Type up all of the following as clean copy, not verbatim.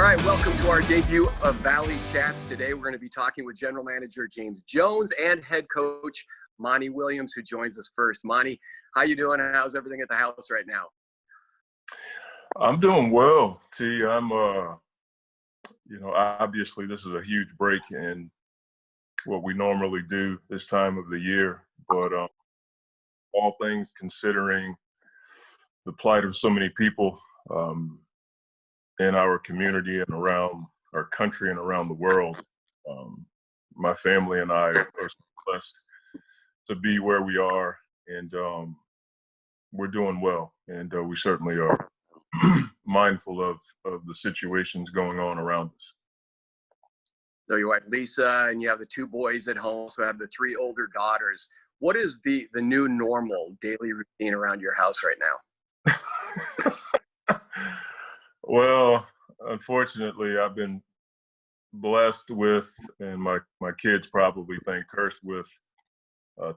right, welcome to our debut of Valley Chatz. Today we're going to be talking with General Manager James Jones and Head Coach Monty Williams, who joins us first. Monty, how you doing? How's everything at the house right now? I'm doing well, T. I'm, obviously this is a huge break in what we normally do this time of the year, but all things considering the plight of so many people in our community and around our country and around the world, my family and I are blessed to be where we are, and we're doing well, and we certainly are mindful of the situations going on around us. So your wife Lisa, and you have the two boys at home, so I have the three older daughters. What is the new normal daily routine around your house right now? Well, unfortunately, I've been blessed with, and my kids probably think cursed with,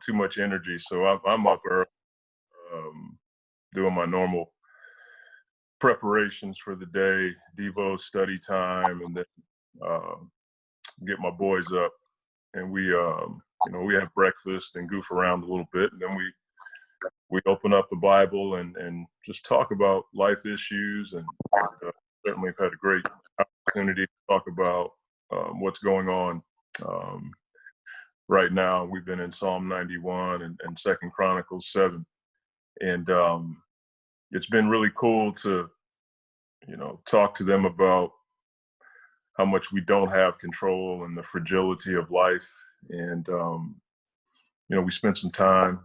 too much energy. So I'm up early, doing my normal preparations for the day, Devo study time, and then get my boys up, and we have breakfast and goof around a little bit, and then we open up the Bible and just talk about life issues, and certainly have had a great opportunity to talk about what's going on right now. We've been in Psalm 91 and 2 Chronicles 7, and it's been really cool to talk to them about how much we don't have control and the fragility of life. And, we spent some time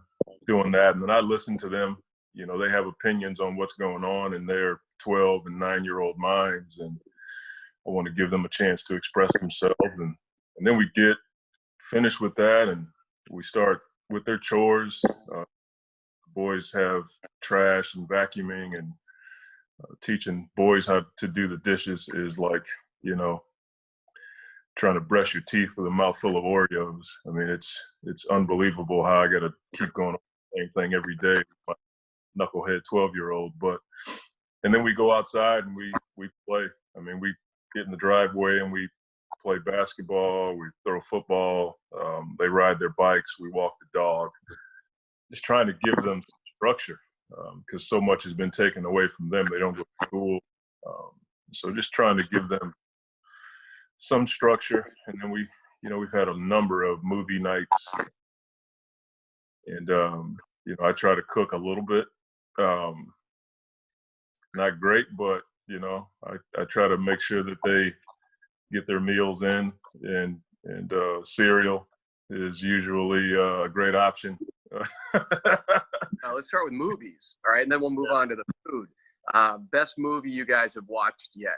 doing that. And then I listen to them. They have opinions on what's going on in their 12 and 9-year-old minds. And I want to give them a chance to express themselves. And then we get finished with that, and we start with their chores. Boys have trash and vacuuming, and teaching boys how to do the dishes is like, trying to brush your teeth with a mouthful of Oreos. I mean, it's unbelievable how I got to keep going on the same thing every day with my knucklehead 12-year-old. And then we go outside and we play. I mean, we get in the driveway and we play basketball, we throw football, they ride their bikes, we walk the dog. Just trying to give them structure, because so much has been taken away from them. They don't go to school. So just trying to give them some structure. And then we've had a number of movie nights, and I try to cook a little bit, not great, but I try to make sure that they get their meals in, and cereal is usually a great option. Let's start with movies, all right, and then we'll move on to the food. Best movie you guys have watched yet?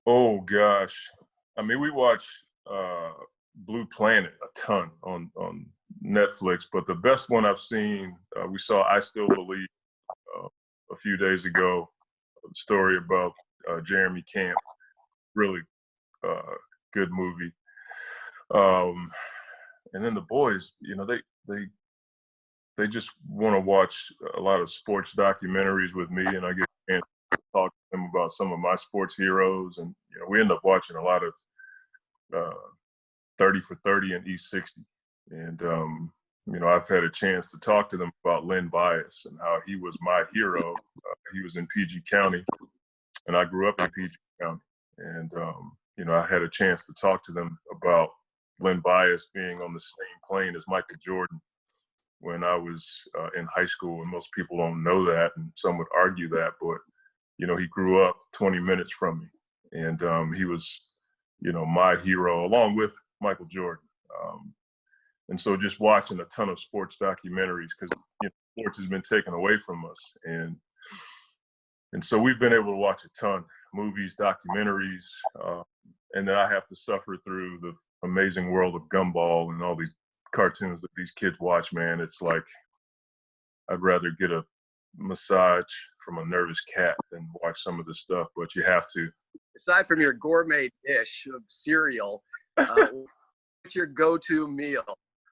Oh gosh, I mean, we watch Blue Planet a ton on Netflix, but the best one I've seen, we saw I Still Believe a few days ago. A story about Jeremy Camp, really good movie. And then the boys, they just want to watch a lot of sports documentaries with me, and I get a chance to talk to them about some of my sports heroes. And we end up watching a lot of 30 for 30 and East 60. And I've had a chance to talk to them about Len Bias and how he was my hero. He was in PG County, and I grew up in PG County. And I had a chance to talk to them about Len Bias being on the same plane as Michael Jordan when I was in high school. And most people don't know that, and some would argue that, but he grew up 20 minutes from me, and he was my hero along with Michael Jordan. And so just watching a ton of sports documentaries, because sports has been taken away from us, and so we've been able to watch a ton, movies, documentaries, and then I have to suffer through the amazing world of Gumball and all these cartoons that these kids watch. Man, it's like I'd rather get a massage from a nervous cat than watch some of this stuff, but you have to. Aside from your gourmet dish of cereal, what's your go-to meal?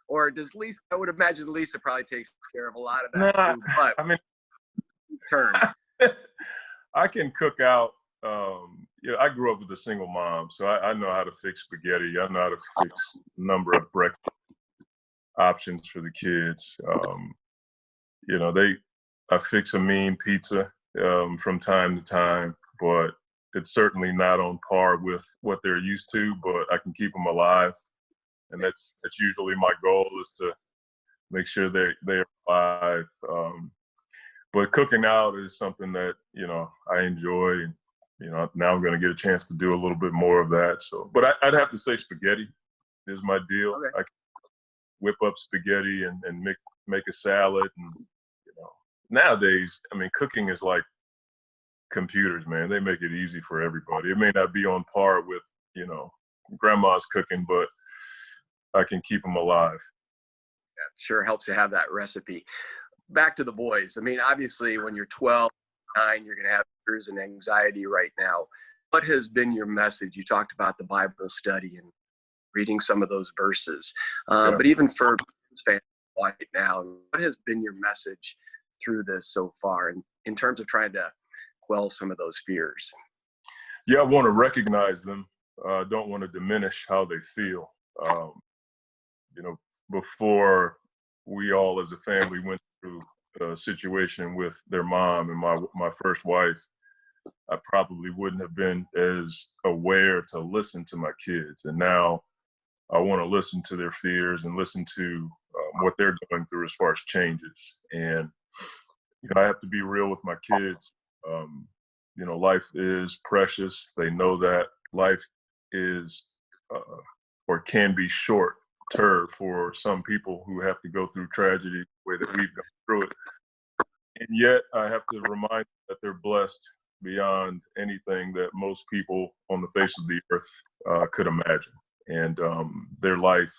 Or does Lisa, I would imagine Lisa probably takes care of a lot of that food, but I mean, term. I can cook out I grew up with a single mom, so I know how to fix spaghetti. I know how to fix a number of breakfast options for the kids. I fix a mean pizza from time to time, but it's certainly not on par with what they're used to, but I can keep them alive. And that's usually my goal, is to make sure they're alive. But cooking out is something that, I enjoy. And, now I'm going to get a chance to do a little bit more of that. So, but I'd have to say spaghetti is my deal. Okay. I can whip up spaghetti and make a salad. And, nowadays, cooking is like computers, man. They make it easy for everybody. It may not be on par with, grandma's cooking, but I can keep them alive. Yeah, sure helps to have that recipe. Back to the boys. Obviously, when you're 12, 9, you're going to have fears and anxiety right now. What has been your message? You talked about the Bible study and reading some of those verses. But even for fans right now, what has been your message through this so far in terms of trying to quell some of those fears? Yeah, I want to recognize them. I don't want to diminish how they feel. Before we all as a family went through a situation with their mom and my first wife, I probably wouldn't have been as aware to listen to my kids. And now I want to listen to their fears and listen to what they're going through as far as changes. And, I have to be real with my kids. Life is precious. They know that life is or can be short-term for some people who have to go through tragedy the way that we've gone through it. And yet I have to remind them that they're blessed beyond anything that most people on the face of the earth could imagine. And their life,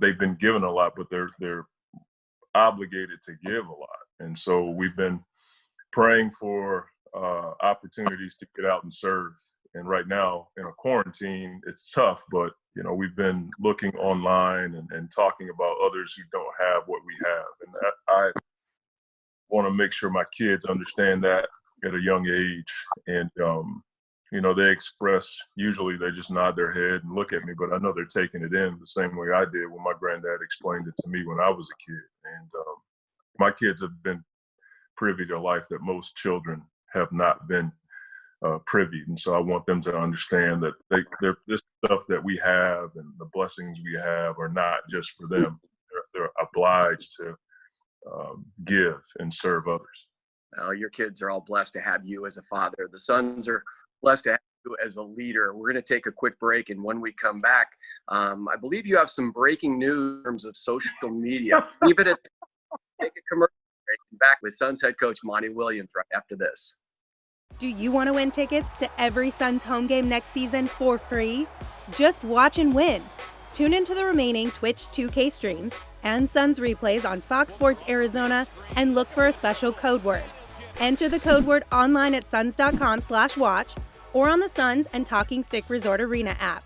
they've been given a lot, but they're obligated to give a lot. And so we've been praying for opportunities to get out and serve. And right now in a quarantine, it's tough, but we've been looking online and talking about others who don't have what we have. And I want to make sure my kids understand that at a young age. And, they express, usually they just nod their head and look at me, but I know they're taking it in the same way I did when my granddad explained it to me when I was a kid. And my kids have been privy to life that most children have not been privy. And so I want them to understand that this stuff that we have and the blessings we have are not just for them. They're obliged to give and serve others. Your kids are all blessed to have you as a father. The sons are blessed to have you as a leader. We're going to take a quick break, and when we come back, I believe you have some breaking news in terms of social media. Take a commercial break, and back with Suns head coach Monty Williams right after this. Do you want to win tickets to every Suns home game next season for free? Just watch and win. Tune into the remaining Twitch 2K streams and Suns replays on Fox Sports Arizona and look for a special code word. Enter the code word online at suns.com/watch or on the Suns and Talking Stick Resort Arena app.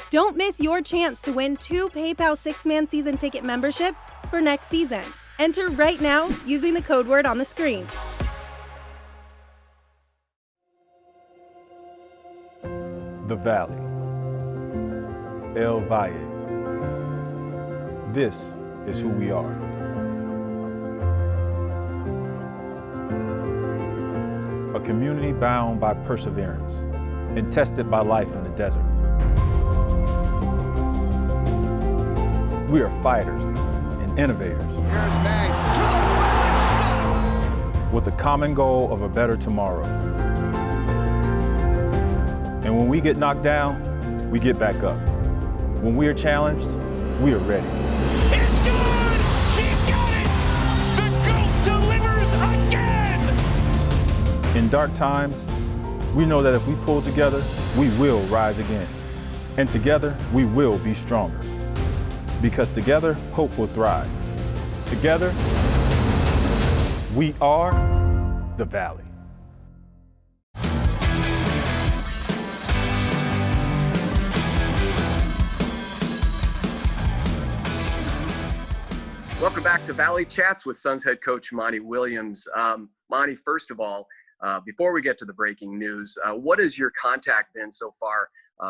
Don't miss your chance to win 2 PayPal 6-man season ticket memberships for next season. Enter right now using the code word on the screen. The Valley, El Valle. This is who we are. A community bound by perseverance and tested by life in the desert. We are fighters and innovators with the common goal of a better tomorrow. And when we get knocked down, we get back up. When we are challenged, we are ready. It's good! She got it! The GOAT delivers again! In dark times, we know that if we pull together, we will rise again. And together, we will be stronger. Because together, hope will thrive. Together, we are the Valley. Welcome back to Valley Chats with Suns head coach Monty Williams. Monty, first of all, before we get to the breaking news, what has your contact been so far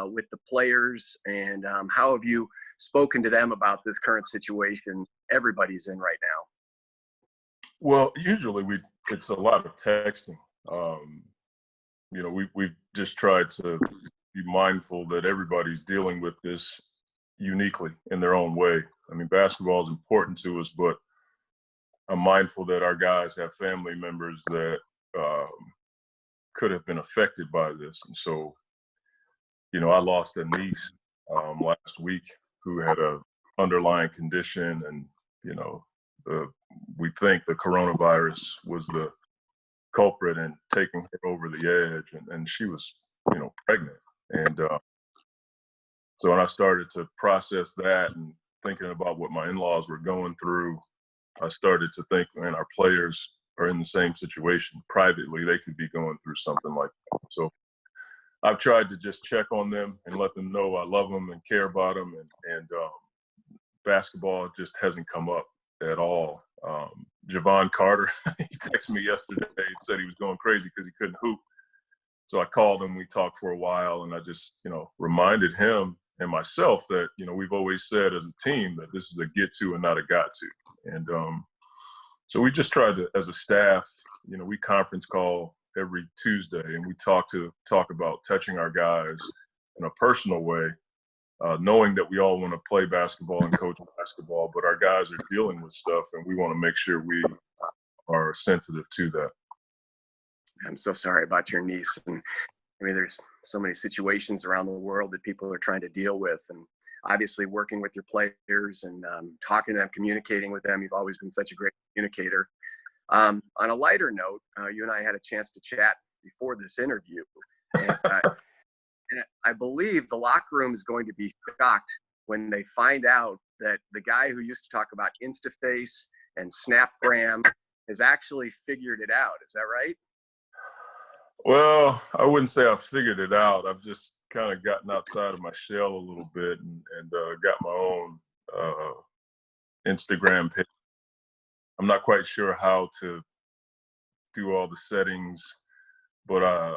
with the players, and how have you spoken to them about this current situation everybody's in right now? Well, usually it's a lot of texting. We've just tried to be mindful that everybody's dealing with this uniquely in their own way. I mean, basketball is important to us, but I'm mindful that our guys have family members that could have been affected by this. And so, I lost a niece last week who had a underlying condition, and, we think the coronavirus was the culprit and taking her over the edge. And she was, pregnant. And so when I started to process that and thinking about what my in-laws were going through, I started to think, man, our players are in the same situation. Privately, they could be going through something like that. So I've tried to just check on them and let them know I love them and care about them. And basketball just hasn't come up at all. Javon Carter, he texted me yesterday and said he was going crazy because he couldn't hoop. So I called him, we talked for a while, and I just, reminded him and myself that, we've always said as a team that this is a get to and not a got to. And so we just tried to, as a staff, we conference call every Tuesday, and we talk about touching our guys in a personal way, knowing that we all want to play basketball and coach basketball, but our guys are dealing with stuff, and we want to make sure we are sensitive to that. I'm so sorry about your niece. And I mean, there's so many situations around the world that people are trying to deal with. And obviously working with your players and talking to them, communicating with them, you've always been such a great communicator. On a lighter note, you and I had a chance to chat before this interview. And I believe the locker room is going to be shocked when they find out that the guy who used to talk about InstaFace and Snapgram has actually figured it out. Is that right? Well, I wouldn't say I figured it out. I've just kind of gotten outside of my shell a little bit and got my own Instagram page. I'm not quite sure how to do all the settings, but I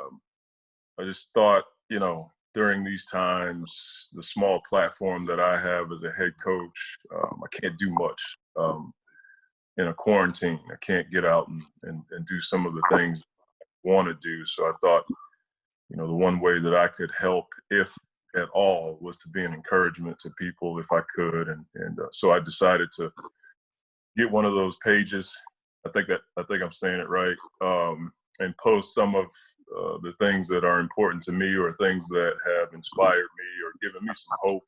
just thought, during these times, the small platform that I have as a head coach, I can't do much in a quarantine. I can't get out and do some of the things I want to do. So I thought, the one way that I could help, if at all, was to be an encouragement to people if I could. And so I decided to get one of those pages. I think I'm saying it right. And post some of the things that are important to me or things that have inspired me or given me some hope.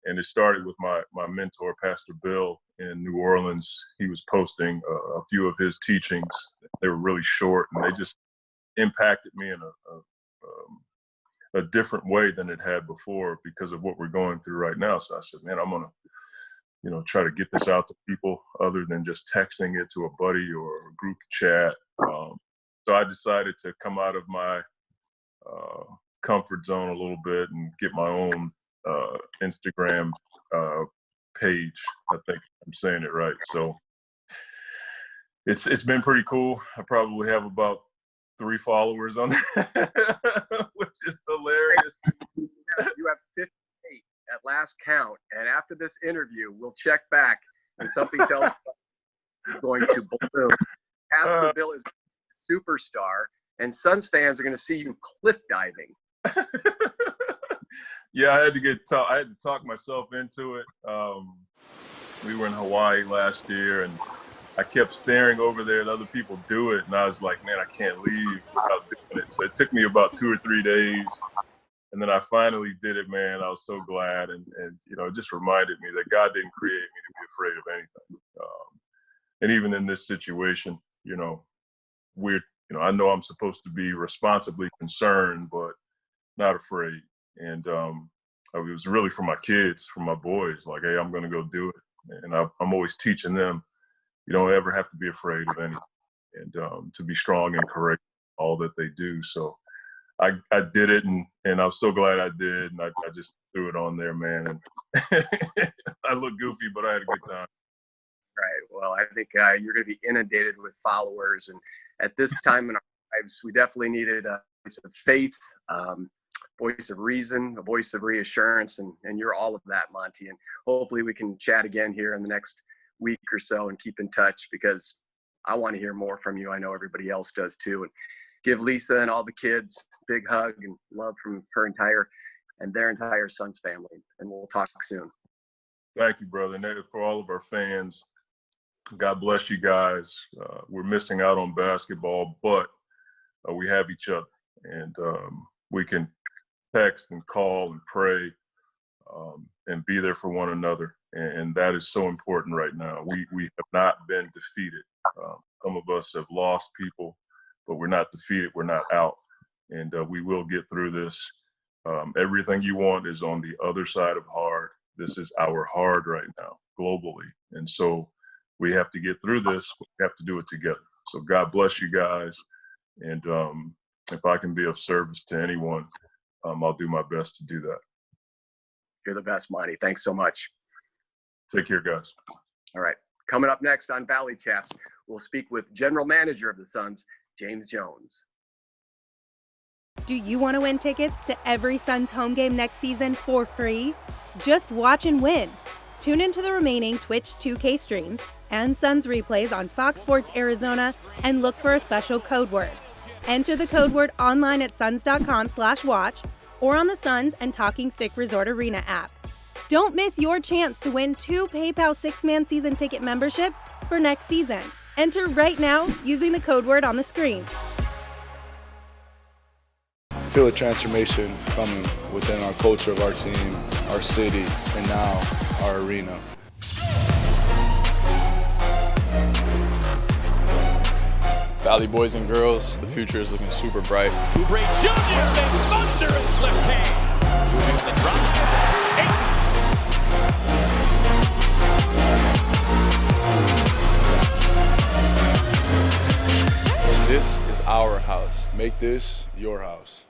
And it started with my mentor, Pastor Bill in New Orleans. He was posting a few of his teachings. They were really short, and they just impacted me in a different way than it had before because of what we're going through right now. So I said, man, I'm going to, try to get this out to people other than just texting it to a buddy or a group chat. So I decided to come out of my comfort zone a little bit and get my own Instagram page. I think I'm saying it right. So it's been pretty cool. I probably have about 3 followers on that, which is hilarious. You have 58 at last count, and after this interview, we'll check back, and something tells us it's going to balloon. Pastor Bill is a superstar, and Suns fans are going to see you cliff diving. Yeah, I had to talk myself into it. We were in Hawaii last year, and I kept staring over there at other people do it, and I was like, man, I can't leave without doing it. So it took me about 2 or 3 days, and then I finally did it, man. I was so glad, and it just reminded me that God didn't create me to be afraid of anything. And even in this situation, I know I'm supposed to be responsibly concerned, but not afraid. And it was really for my kids, for my boys, like, hey, I'm going to go do it. And I'm always teaching them, you don't ever have to be afraid of anything, and to be strong and courageous in all that they do. So I did it, and I was so glad I did, and I just threw it on there, man. And I look goofy, but I had a good time. Right. Well, I think you're going to be inundated with followers, and at this time in our lives. We definitely needed a voice of faith, voice of reason, a voice of reassurance, and you're all of that, Monty. And hopefully we can chat again here in the next week or so and keep in touch, because I want to hear more from you. I know everybody else does too. And give Lisa and all the kids a big hug and love from their entire Suns family. And we'll talk soon. Thank you, brother. And for all of our fans, God bless you guys. We're missing out on basketball, but we have each other, and we can text and call and pray and be there for one another. And that is so important right now. We have not been defeated. Some of us have lost people, but we're not defeated. We're not out. And we will get through this. Everything you want is on the other side of hard. This is our hard right now, globally. And so we have to get through this. We have to do it together. So God bless you guys. And if I can be of service to anyone, I'll do my best to do that. You're the best, Monty. Thanks so much. Take care, guys. All right. Coming up next on Valley Chats, we'll speak with General Manager of the Suns, James Jones. Do you want to win tickets to every Suns home game next season for free? Just watch and win. Tune into the remaining Twitch 2K streams and Suns replays on Fox Sports Arizona and look for a special code word. Enter the code word online at suns.com/watch or on the Suns and Talking Stick Resort Arena app. Don't miss your chance to win 2 PayPal 6-man season ticket memberships for next season. Enter right now using the code word on the screen. Feel a transformation coming within our culture of our team, our city, and now our arena. Valley boys and girls, the future is looking super bright. Ray Jr. makes thunderous left hand. Moving the drive. This is our house. Make this your house.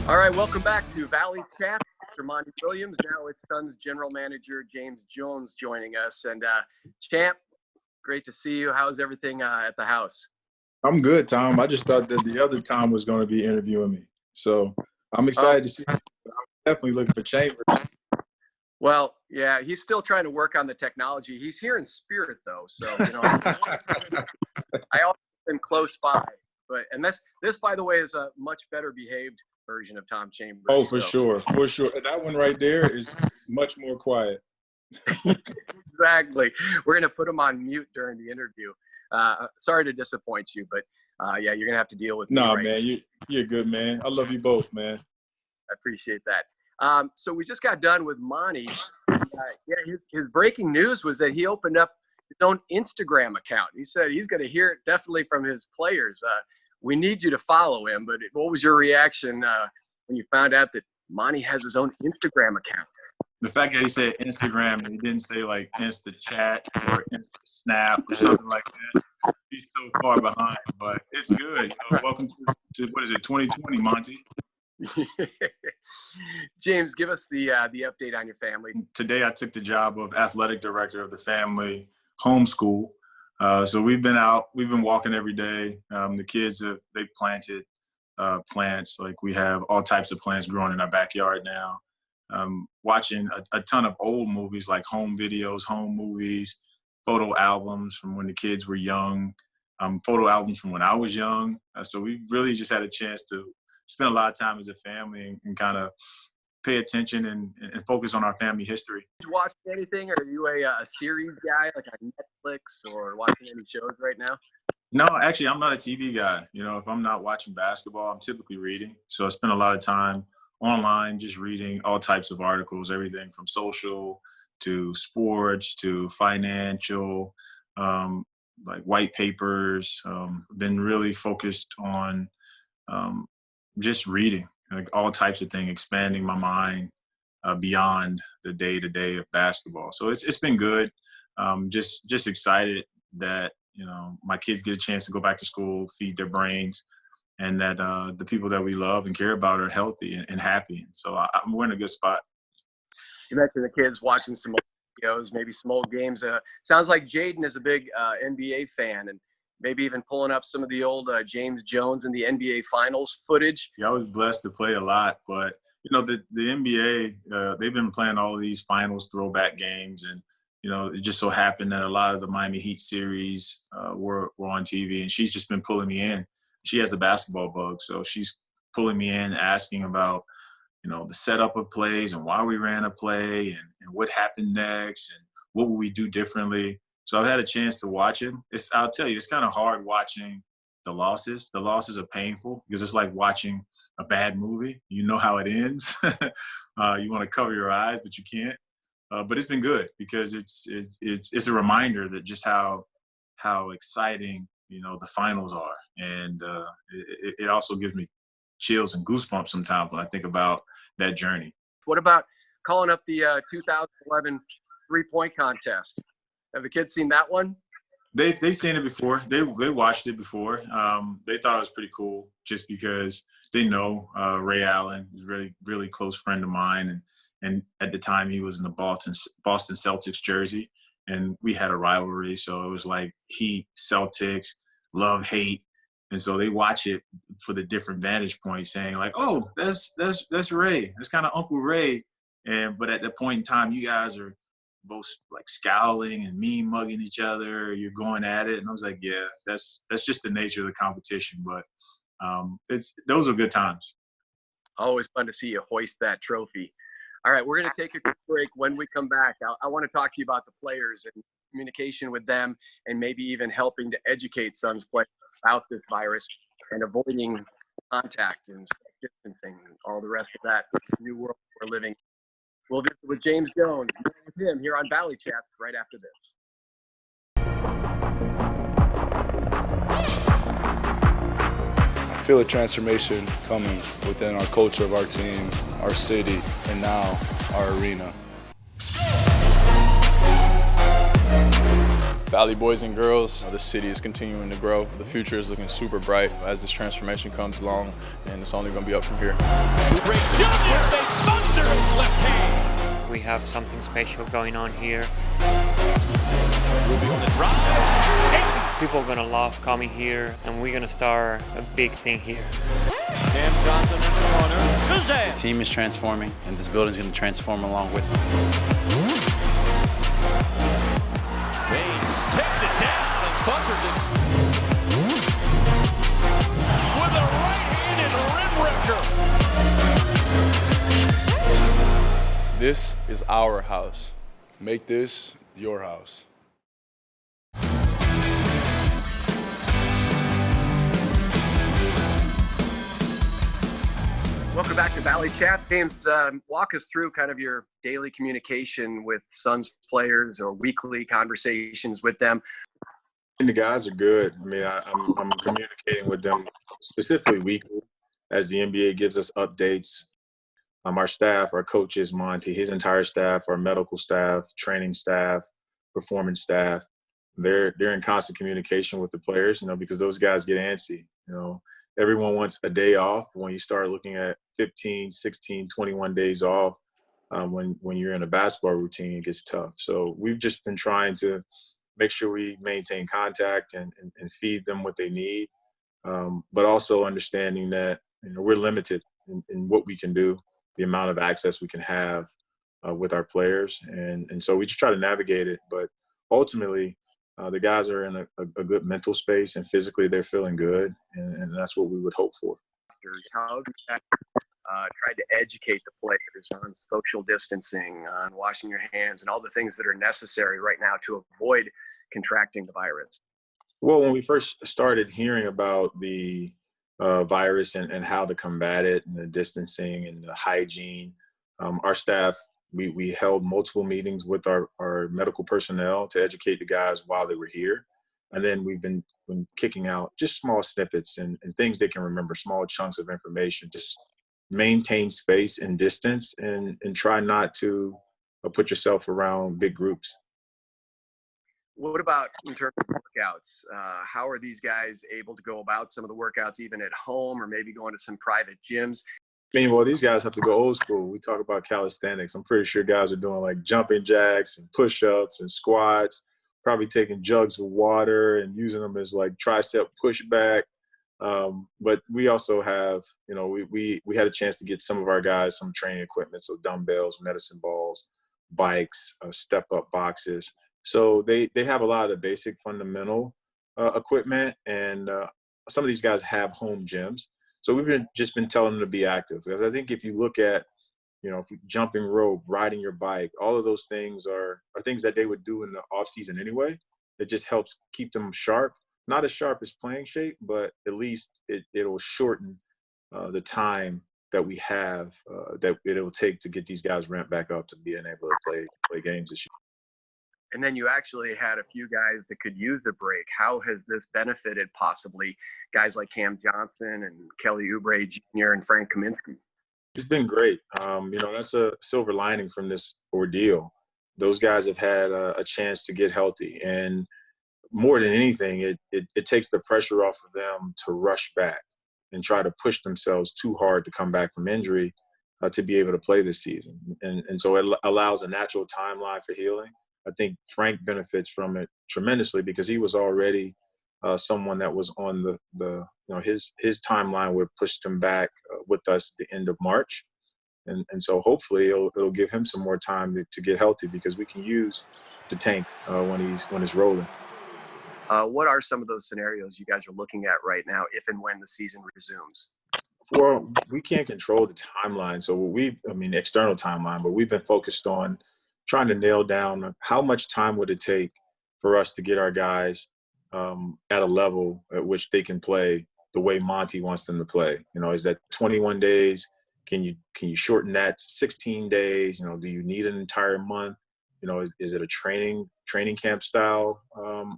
All right, welcome back to Valley Chat. Mr. Monty Williams. Now it's Suns General Manager James Jones joining us. And Champ, great to see you. How's everything at the house? I'm good, Tom. I just thought that the other Tom was going to be interviewing me. So I'm excited to see you. I'm definitely looking for Chambers. Well, yeah, he's still trying to work on the technology. He's here in spirit, though. So, I always been close by. And this, by the way, is a much better behaved version of Tom Chambers. Oh, for sure. And that one right there is much more quiet. Exactly. We're going to put him on mute during the interview. Sorry to disappoint you, but yeah, you're going to have to deal with me. No, man, you're good, man. I love you both, man. I appreciate that. So we just got done with Monty. His breaking news was that he opened up his own Instagram account. He said he's going to hear it definitely from his players. We need you to follow him. But what was your reaction when you found out that Monty has his own Instagram account? The fact that he said Instagram and he didn't say like Insta Chat or Insta Snap or something like that, he's so far behind. But it's good. Welcome to what is it, 2020, Monty? James, give us the update on your family. Today I took the job of athletic director of the family homeschool. So we've been out, we've been walking every day. The kids, they planted plants. Like we have all types of plants growing in our backyard now. Watching a ton of old movies like home videos, home movies, photo albums from when the kids were young, photo albums from when I was young. So we've really just had a chance to spend a lot of time as a family and kind of pay attention and focus on our family history. Did you watch anything? Are you a series guy, like on Netflix, or watching any shows right now? No, actually, I'm not a TV guy. If I'm not watching basketball, I'm typically reading. So I spend a lot of time online just reading all types of articles, everything from social to sports to financial, like white papers. Been really focused on just reading, like all types of things, expanding my mind beyond the day-to-day of basketball. So it's been good. Just excited that, my kids get a chance to go back to school, feed their brains, and that the people that we love and care about are healthy and happy. So we're in a good spot. You mentioned the kids watching some videos, maybe some old games. Sounds like Jaden is a big NBA fan, and maybe even pulling up some of the old James Jones and the NBA Finals footage. Yeah, I was blessed to play a lot, but the NBA, they've been playing all of these finals throwback games, and it just so happened that a lot of the Miami Heat series were on TV, and she's just been pulling me in. She has the basketball bug, so she's pulling me in, asking about the setup of plays and why we ran a play and what happened next and what would we do differently. So I've had a chance to watch it. I'll tell you, it's kind of hard watching the losses. The losses are painful because it's like watching a bad movie. You know how it ends. You want to cover your eyes, but you can't. But it's been good because it's a reminder that just how exciting the finals are, and it also gives me chills and goosebumps sometimes when I think about that journey. What about calling up the 2011 3-point contest? Have the kids seen that one? They've seen it before. They watched it before. They thought it was pretty cool just because they know Ray Allen is a really, really close friend of mine. And at the time he was in the Boston Celtics jersey, and we had a rivalry. So it was like Heat, Celtics, love, hate. And so they watch it for the different vantage points, saying like, "Oh, that's Ray. That's kind of Uncle Ray." But at that point in time, you guys are both like scowling and mean mugging each other. You're going at it, and I was like, "Yeah, that's just the nature of the competition." But those are good times. Always fun to see you hoist that trophy. All right, we're going to take a quick break. When we come back, I want to talk to you about the players and communication with them, and maybe even helping to educate Suns players about this virus and avoiding contact and distancing and all the rest of that new world we're living. We'll visit with James Jones, with him here on Valley Chatz right after this. I feel a transformation coming within our culture of our team, our city, and now our arena. Valley boys and girls, the city is continuing to grow. The future is looking super bright as this transformation comes along, and it's only going to be up from here. We have something special going on here. People are going to love coming here, and we're going to start a big thing here. The team is transforming, and this building is going to transform along with them. Takes it down and bunkers it with a right-handed rim wrecker. This is our house. Make this your house. Welcome back to Valley Chat. James, walk us through kind of your daily communication with Suns players or weekly conversations with them. And the guys are good. I mean, I'm communicating with them specifically weekly as the NBA gives us updates. Our staff, our coaches, Monty, his entire staff, our medical staff, training staff, performance staff, they're in constant communication with the players, because those guys get antsy. Everyone wants a day off. When you start looking at 15, 16, 21 days off, when you're in a basketball routine, it gets tough. So we've just been trying to make sure we maintain contact and feed them what they need, but also understanding that we're limited in what we can do, the amount of access we can have with our players. And so we just try to navigate it. But ultimately, the guys are in a good mental space, and physically they're feeling good, and that's what we would hope for. How have you tried to educate the players on social distancing, on washing your hands, and all the things that are necessary right now to avoid contracting the virus? Well, when we first started hearing about the virus and how to combat it, and the distancing and the hygiene, our staff, we held multiple meetings with our medical personnel to educate the guys while they were here. And then we've been kicking out just small snippets and things they can remember, small chunks of information. Just maintain space and distance, and try not to put yourself around big groups. What about in terms of workouts? How are these guys able to go about some of the workouts even at home, or maybe going to some private gyms? Well, these guys have to go old school. We talk about calisthenics. I'm pretty sure guys are doing like jumping jacks and push-ups and squats, probably taking jugs of water and using them as like tricep pushback. But we also have, we had a chance to get some of our guys some training equipment, so dumbbells, medicine balls, bikes, step-up boxes. So they have a lot of the basic fundamental equipment, and some of these guys have home gyms. So we've just been telling them to be active, because I think if you look at, if you jumping rope, riding your bike, all of those things are things that they would do in the off season anyway. It just helps keep them sharp. Not as sharp as playing shape, but at least it'll shorten the time that we have that it'll take to get these guys ramped back up to being able to play games this year. And then you actually had a few guys that could use a break. How has this benefited possibly guys like Cam Johnson and Kelly Oubre Jr. and Frank Kaminsky? It's been great. That's a silver lining from this ordeal. Those guys have had a chance to get healthy, and more than anything, it takes the pressure off of them to rush back and try to push themselves too hard to come back from injury to be able to play this season. And so it allows a natural timeline for healing. I think Frank benefits from it tremendously because he was already someone that was on his timeline would push him back with us at the end of March. And so hopefully it'll give him some more time to get healthy, because we can use the tank when he's rolling. What are some of those scenarios you guys are looking at right now, if and when the season resumes? Well, we can't control the timeline. So external timeline, but we've been focused on trying to nail down how much time would it take for us to get our guys at a level at which they can play the way Monty wants them to play. Is that 21 days? Can you shorten that to 16 days? Do you need an entire month? Is it a training camp style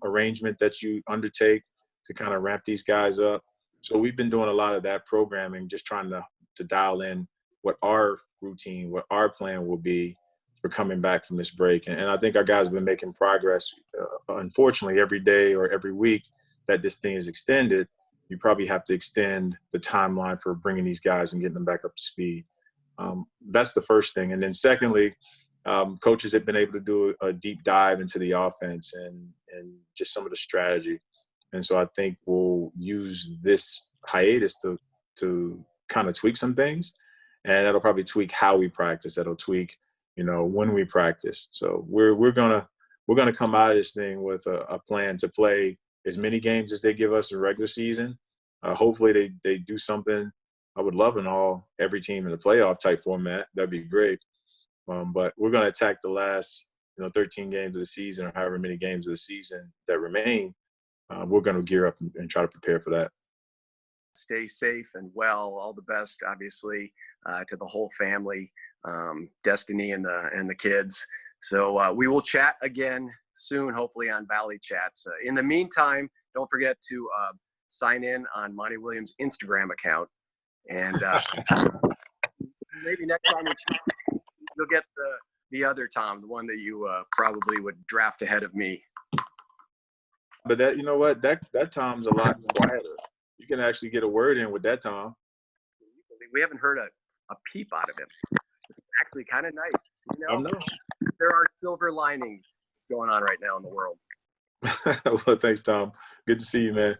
arrangement that you undertake to kind of ramp these guys up? So we've been doing a lot of that programming, just trying to dial in what our routine, what our plan will be for coming back from this break. And I think our guys have been making progress. Unfortunately, every day or every week that this thing is extended, you probably have to extend the timeline for bringing these guys and getting them back up to speed. That's the first thing. And then secondly, coaches have been able to do a deep dive into the offense and just some of the strategy. And so I think we'll use this hiatus to kind of tweak some things, and that'll probably tweak how we practice. That'll tweak, when we practice. So we're gonna come out of this thing with a plan to play as many games as they give us in regular season. Hopefully they do something. I would love every team in the playoff type format. That'd be great. But we're going to attack the last 13 games of the season, or however many games of the season that remain. We're going to gear up and try to prepare for that. Stay safe and well. All the best, obviously, to the whole family, Destiny and the kids. So we will chat again soon, hopefully on Valley Chats. In the meantime, don't forget to sign in on Monty Williams' Instagram account, and maybe next time you'll get the other Tom, the one that you probably would draft ahead of me. But that Tom's a lot quieter. You can actually get a word in with that Tom. We haven't heard a peep out of him. It's actually kind of nice. I know. There are silver linings going on right now in the world. Well, thanks, Tom. Good to see you, man.